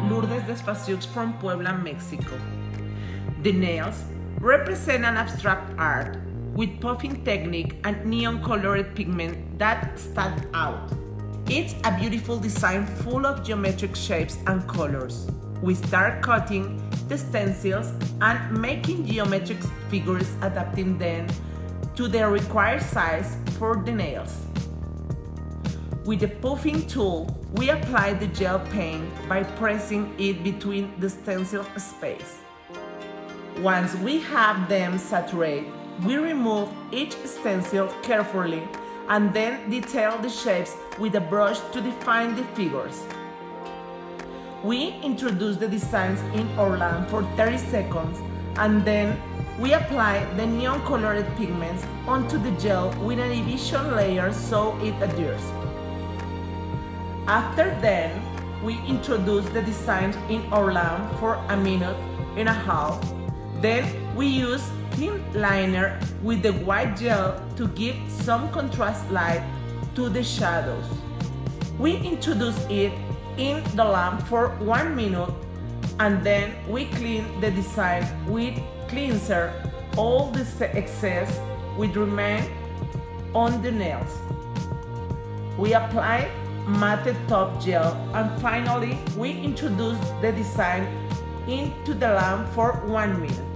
Lulu Desfassiaux from Puebla, Mexico. The nails represent an abstract art with puffing technique and neon-colored pigment that stand out. It's a beautiful design full of geometric shapes and colors. We start cutting the stencils and making geometric figures, adapting them to the required size for the nails. With the puffing tool, we apply the gel paint by pressing it between the stencil space. Once we have them saturated, we remove each stencil carefully and then detail the shapes with a brush to define the figures. We introduce the designs in our lamp for 30 seconds and then we apply the neon-colored pigments onto the gel with an evaporation layer so it adheres. After then, we introduce the designs in our lamp for a minute and a half. Then we use clean liner with the white gel to give some contrast light to the shadows. We introduce it in the lamp for 1 minute and then we clean the design with cleanser. All the excess will remain on the nails. We apply matte top gel and finally we introduce the design into the lamp for 1 minute.